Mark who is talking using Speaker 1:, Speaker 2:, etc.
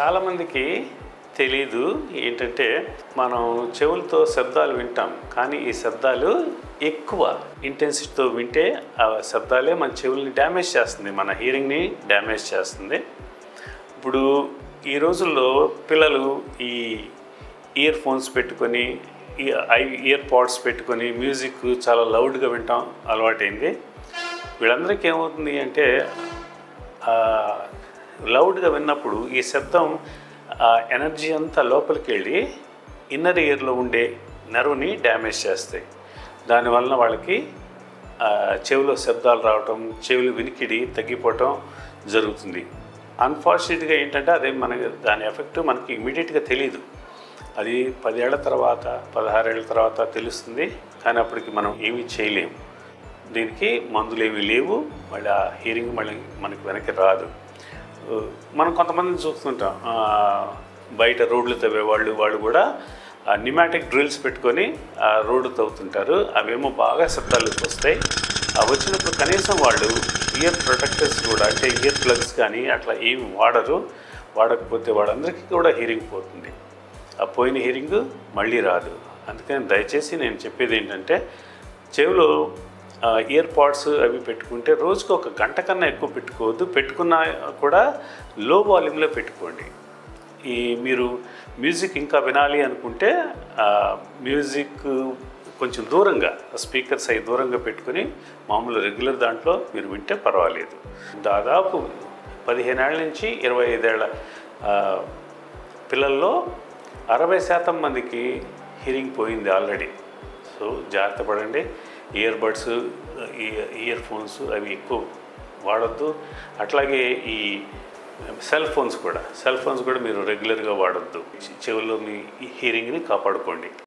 Speaker 1: చాలామందికి తెలీదు ఏంటంటే మనం చెవులతో శబ్దాలు వింటాం కానీ ఈ శబ్దాలు ఎక్కువ ఇంటెన్సిటీతో వింటే ఆ శబ్దాలే మన చెవుల్ని డ్యామేజ్ చేస్తుంది, మన హియరింగ్ని డ్యామేజ్ చేస్తుంది. ఇప్పుడు ఈ రోజుల్లో పిల్లలు ఈ ఇయర్ ఫోన్స్ పెట్టుకొని ఇయర్ పాడ్స్ పెట్టుకొని మ్యూజిక్ చాలా లౌడ్గా వింటాం అలవాటైంది. వీళ్ళందరికీ ఏమవుతుంది అంటే లౌడ్గా విన్నప్పుడు ఈ శబ్దం ఎనర్జీ అంతా లోపలికి వెళ్ళి ఇన్నర్ ఇయర్లో ఉండే నర్వ్ని డ్యామేజ్ చేస్తాయి. దానివల్ల వాళ్ళకి చెవిలో శబ్దాలు రావటం, చెవులు వినికిడి తగ్గిపోవటం జరుగుతుంది. అన్ఫార్చునేట్గా ఏంటంటే అదే దాని ఎఫెక్ట్ మనకి ఇమీడియట్గా తెలియదు. అది 10 ఏళ్ల తర్వాత 16 ఏళ్ళ తర్వాత తెలుస్తుంది. కానీ అప్పటికి మనం ఏమీ చేయలేము. దీనికి మందులు ఏమీ లేవు. మళ్ళీ ఆ హియరింగ్ మళ్ళీ మనకి వెనక్కి రాదు. మనం కొంతమందిని చూస్తుంటాం, బయట రోడ్లు తవ్వేవాళ్ళు కూడా న్యూమాటిక్ డ్రిల్స్ పెట్టుకొని ఆ రోడ్డు తవ్వుతుంటారు. అవేమో బాగా శబ్దాలు వస్తాయి. అవి వచ్చినప్పుడు కనీసం వాళ్ళు ఇయర్ ప్రొటెక్టర్స్ కూడా అంటే ఇయర్ ప్లగ్స్ కానీ అట్లా ఏమి వాడకపోతే వాళ్ళందరికీ కూడా హియరింగ్ పోతుంది. ఆ పోయిన హియరింగ్ మళ్ళీ రాదు. అందుకని దయచేసి నేను చెప్పేది ఏంటంటే చెవిలో ఇయర్ పాడ్స్ అవి పెట్టుకుంటే రోజుకు 1 గంట కన్నా ఎక్కువ పెట్టుకోవద్దు. పెట్టుకున్నా కూడా లో వాల్యూమ్లో పెట్టుకోండి. మీరు మ్యూజిక్ ఇంకా వినాలి అనుకుంటే మ్యూజిక్ కొంచెం దూరంగా స్పీకర్స్ అవి దూరంగా పెట్టుకుని మామూలు రెగ్యులర్ దాంట్లో మీరు వింటే పర్వాలేదు. దాదాపు 15 ఏళ్ళ నుంచి 25 ఏళ్ళ పిల్లల్లో 60% మందికి హియరింగ్ పోయింది ఆల్రెడీ. సో జాగ్రత్త పడండి. ఇయర్ బడ్స్, ఇయర్ ఫోన్స్ అవి ఎక్కువ వాడద్దు. అట్లాగే ఈ సెల్ ఫోన్స్ కూడా మీరు రెగ్యులర్గా వాడద్దు. చెవుల్లో మీ హియరింగ్ని కాపాడుకోండి.